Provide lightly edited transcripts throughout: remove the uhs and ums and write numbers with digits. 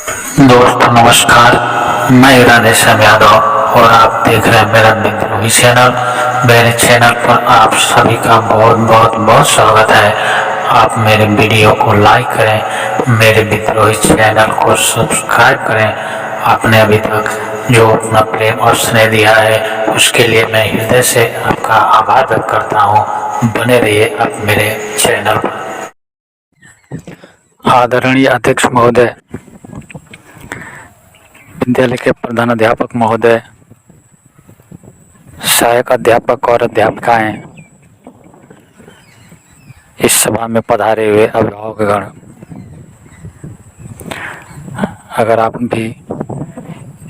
दोस्तों नमस्कार, मैं राधेश्याम यादव और आप देख रहे हैं मेरा विद्रोही चैनल। मेरे चैनल पर आप सभी का बहुत बहुत बहुत स्वागत है। आप मेरे वीडियो को लाइक करें, मेरे विद्रोही चैनल को सब्सक्राइब करें। आपने अभी तक जो अपना प्रेम और स्नेह दिया है उसके लिए मैं हृदय से आपका आभार व्यक्त करता हूँ। बने रहिए आप मेरे चैनल पर। आदरणीय अध्यक्ष महोदय, विद्यालय के प्रधान अध्यापक महोदय, सहायक अध्यापक और अध्यापिकाएं, इस सभा में पधारे हुए अभिभावकगण, अगर आप भी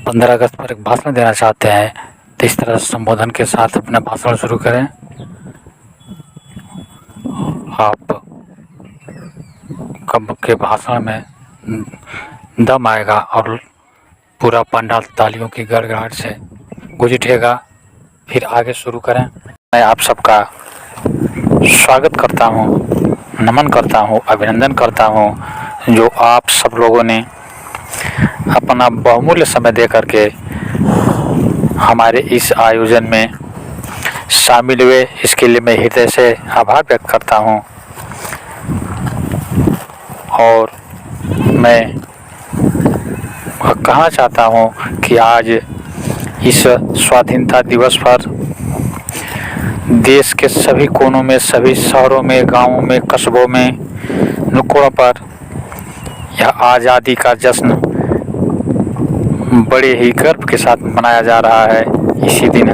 15 अगस्त पर एक भाषण देना चाहते हैं तो इस तरह संबोधन के साथ अपना भाषण शुरू करें। आप कब के भाषण में दम आएगा और पूरा पंडाल तालियों की गड़गड़ाहट से गूंज उठेगा। फिर आगे शुरू करें। मैं आप सबका स्वागत करता हूं, नमन करता हूं, अभिनंदन करता हूं जो आप सब लोगों ने अपना बहुमूल्य समय दे करके हमारे इस आयोजन में शामिल हुए। इसके लिए मैं हृदय से आभार व्यक्त करता हूं। और मैं कहना चाहता हूं कि आज इस स्वाधीनता दिवस पर देश के सभी कोनों में, सभी शहरों में, गांवों में, कस्बों में, नुक्कड़ों पर यह आज़ादी का जश्न बड़े ही गर्व के साथ मनाया जा रहा है। इसी दिन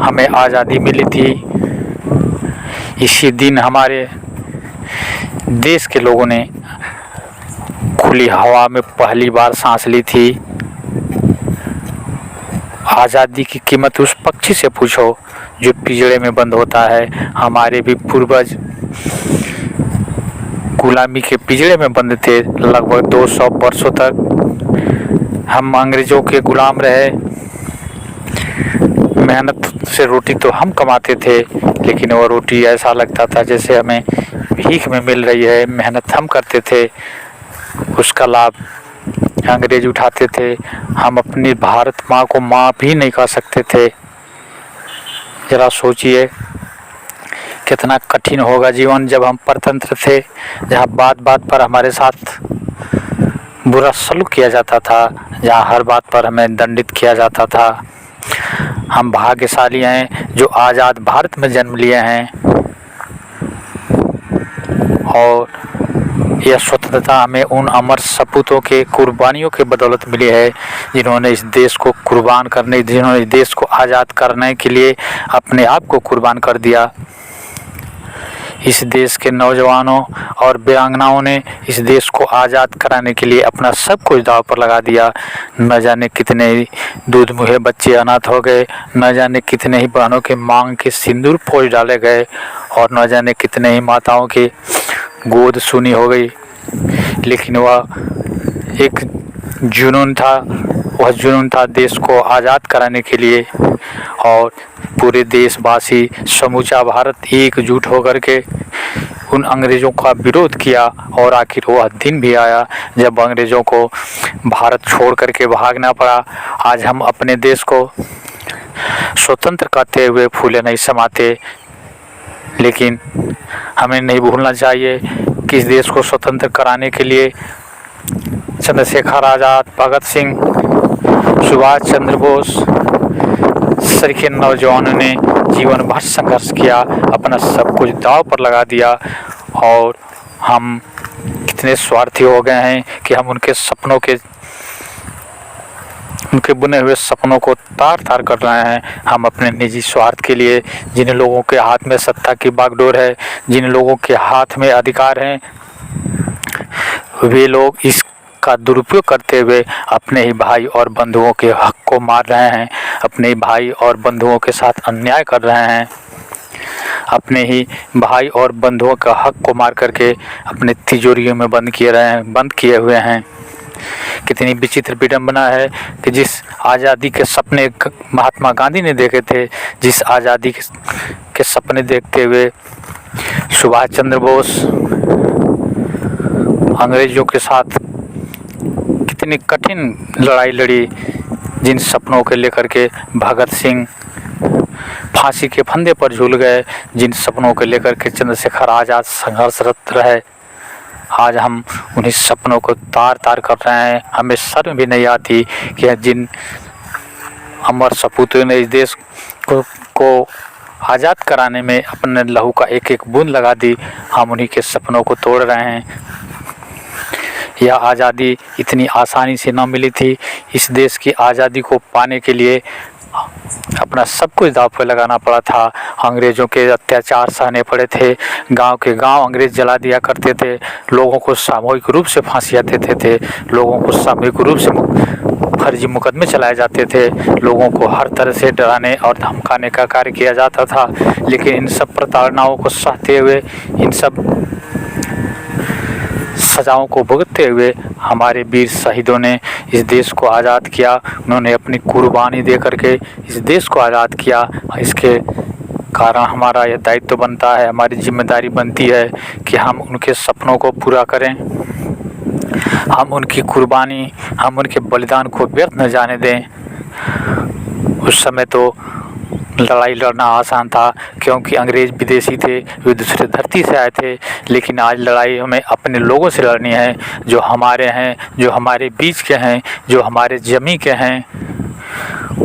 हमें आज़ादी मिली थी। इसी दिन हमारे देश के लोगों ने खुली हवा में पहली बार सांस ली थी। आज़ादी की कीमत उस पक्षी से पूछो जो पिंजड़े में बंद होता है। हमारे भी पूर्वज गुलामी के पिंजड़े में बंद थे। लगभग 200 वर्षों तक हम अंग्रेजों के गुलाम रहे। मेहनत से रोटी तो हम कमाते थे, लेकिन वो रोटी ऐसा लगता था जैसे हमें भीख में मिल रही है। मेहनत हम करते थे, उसका लाभ अंग्रेज उठाते थे। हम अपनी भारत माँ को माँ भी नहीं कह सकते थे। जरा सोचिए कितना कठिन होगा जीवन जब हम परतंत्र थे, जहाँ बात बात पर हमारे साथ बुरा सलूक किया जाता था, जहाँ हर बात पर हमें दंडित किया जाता था। हम भाग्यशाली हैं जो आज़ाद भारत में जन्म लिए हैं और यह स्वतंत्रता हमें उन अमर सपूतों के कुर्बानियों के बदौलत मिली है जिन्होंने इस देश को कुर्बान करने, जिन्होंने इस देश को आज़ाद करने के लिए अपने आप को कुर्बान कर दिया। इस देश के नौजवानों और वीरांगनाओं ने इस देश को आज़ाद कराने के लिए अपना सब कुछ दांव पर लगा दिया। न जाने कितने दूध मुहे बच्चे अनाथ हो गए, न जाने कितने ही बहनों के मांग के सिंदूर पोंछ डाले गए और न जाने कितने ही माताओं की गोद सूनी हो गई। लेकिन वह एक जुनून था, वह जुनून था देश को आज़ाद कराने के लिए। और पूरे देशवासी, समूचा भारत एकजुट होकर के उन अंग्रेज़ों का विरोध किया। और आखिर वह दिन भी आया जब अंग्रेज़ों को भारत छोड़ करके भागना पड़ा। आज हम अपने देश को स्वतंत्र कहते हुए फूले नहीं समाते, लेकिन हमें नहीं भूलना चाहिए कि इस देश को स्वतंत्र कराने के लिए चंद्रशेखर आज़ाद, भगत सिंह, सुभाष चंद्र बोस सरीखे नौजवानों ने जीवन भर संघर्ष किया, अपना सब कुछ दांव पर लगा दिया। और हम कितने स्वार्थी हो गए हैं कि हम उनके बुने हुए सपनों को तार तार कर रहे हैं। हम अपने निजी स्वार्थ के लिए, जिन लोगों के हाथ में सत्ता की बागडोर है, जिन लोगों के हाथ में अधिकार हैं, वे लोग इसका दुरुपयोग करते हुए अपने ही भाई और बंधुओं के हक को मार रहे हैं, अपने भाई और बंधुओं के साथ अन्याय कर रहे हैं, अपने ही भाई और बंधुओं का हक को मार करके अपने तिजोरियों में बंद किए हुए हैं। कितनी विचित्र विडंबना है कि जिस आज़ादी के सपने महात्मा गांधी ने देखे थे, जिस आज़ादी के सपने देखते हुए सुभाष चंद्र बोस अंग्रेजों के साथ इतनी कठिन लड़ाई लड़ी, जिन सपनों के लेकर के भगत सिंह फांसी के फंदे पर झूल गए, जिन सपनों को लेकर के चंद्रशेखर आज़ाद संघर्षरत रहे, आज हम उन्हीं सपनों को तार तार कर रहे हैं। हमें शर्म भी नहीं आती कि जिन अमर सपूतों ने इस देश को आज़ाद कराने में अपने लहू का एक एक बूंद लगा दी, हम उन्हीं के सपनों को तोड़ रहे हैं। यह आज़ादी इतनी आसानी से न मिली थी। इस देश की आज़ादी को पाने के लिए अपना सब कुछ दांव पे लगाना पड़ा था। अंग्रेज़ों के अत्याचार सहने पड़े थे, गांव के गांव अंग्रेज़ जला दिया करते थे, लोगों को सामूहिक रूप से फांसियाँ देते थे, लोगों को सामूहिक रूप से फर्जी मुकदमे चलाए जाते थे, लोगों को हर तरह से डराने और धमकाने का कार्य किया जाता था। लेकिन इन सब प्रताड़नाओं को सहते हुए, इन सब सजाओं को भुगतते हुए हमारे वीर शहीदों ने इस देश को आज़ाद किया। उन्होंने अपनी कुर्बानी दे करके इस देश को आज़ाद किया। इसके कारण हमारा यह दायित्व बनता है, हमारी जिम्मेदारी बनती है कि हम उनके सपनों को पूरा करें, हम उनकी कुर्बानी, हम उनके बलिदान को व्यर्थ न जाने दें। उस समय तो लड़ाई लड़ना आसान था, क्योंकि अंग्रेज़ विदेशी थे, वे दूसरे धरती से आए थे। लेकिन आज लड़ाई हमें अपने लोगों से लड़नी है, जो हमारे हैं, जो हमारे बीच के हैं, जो हमारे ज़मीं के हैं,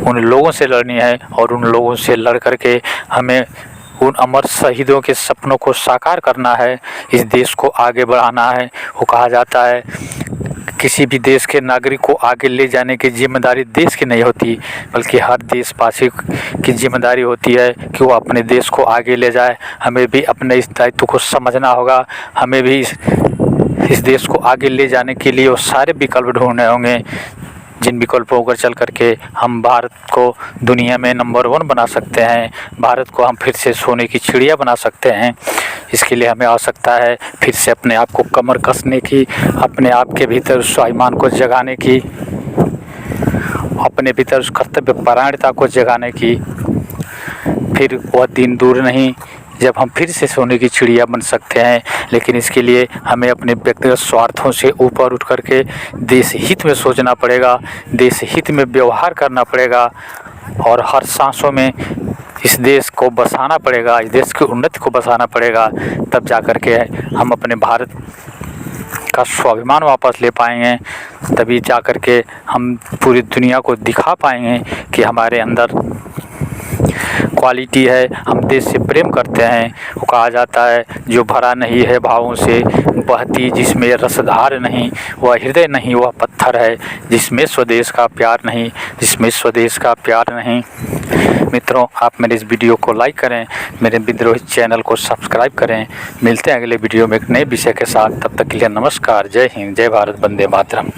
उन लोगों से लड़नी है। और उन लोगों से लड़ कर के हमें उन अमर शहीदों के सपनों को साकार करना है, इस देश को आगे बढ़ाना है। वो कहा जाता है किसी भी देश के नागरिक को आगे ले जाने की जिम्मेदारी देश की नहीं होती, बल्कि हर देशवासी की जिम्मेदारी होती है कि वो अपने देश को आगे ले जाए। हमें भी अपने इस दायित्व को समझना होगा। हमें भी इस देश को आगे ले जाने के लिए वो सारे विकल्प ढूंढने होंगे, जिन विकल्पों पर चल करके हम भारत को दुनिया में नंबर 1 बना सकते हैं, भारत को हम फिर से सोने की चिड़िया बना सकते हैं। इसके लिए हमें आवश्यकता है फिर से अपने आप को कमर कसने की, अपने आप के भीतर स्वाभिमान को जगाने की, अपने भीतर उस कर्तव्य परायणता को जगाने की। फिर वह दिन दूर नहीं जब हम फिर से सोने की चिड़िया बन सकते हैं। लेकिन इसके लिए हमें अपने व्यक्तिगत स्वार्थों से ऊपर उठ करके देश हित में सोचना पड़ेगा, देश हित में व्यवहार करना पड़ेगा, और हर सांसों में इस देश को बसाना पड़ेगा, इस देश की उन्नति को बसाना पड़ेगा। तब जा कर के हम अपने भारत का स्वाभिमान वापस ले पाएंगे, तभी जा कर के हम पूरी दुनिया को दिखा पाएंगे कि हमारे अंदर क्वालिटी है, हम देश से प्रेम करते हैं। वो कहा जाता है जो भरा नहीं है भावों से बहती जिसमें रसधार नहीं, वह हृदय नहीं वह पत्थर है, जिसमें स्वदेश का प्यार नहीं, जिसमें स्वदेश का प्यार नहीं। मित्रों, आप मेरे इस वीडियो को लाइक करें, मेरे विद्रोही चैनल को सब्सक्राइब करें। मिलते हैं अगले वीडियो में एक नए विषय के साथ। तब तक के लिए नमस्कार, जय हिंद, जय भारत, वंदे मातरम।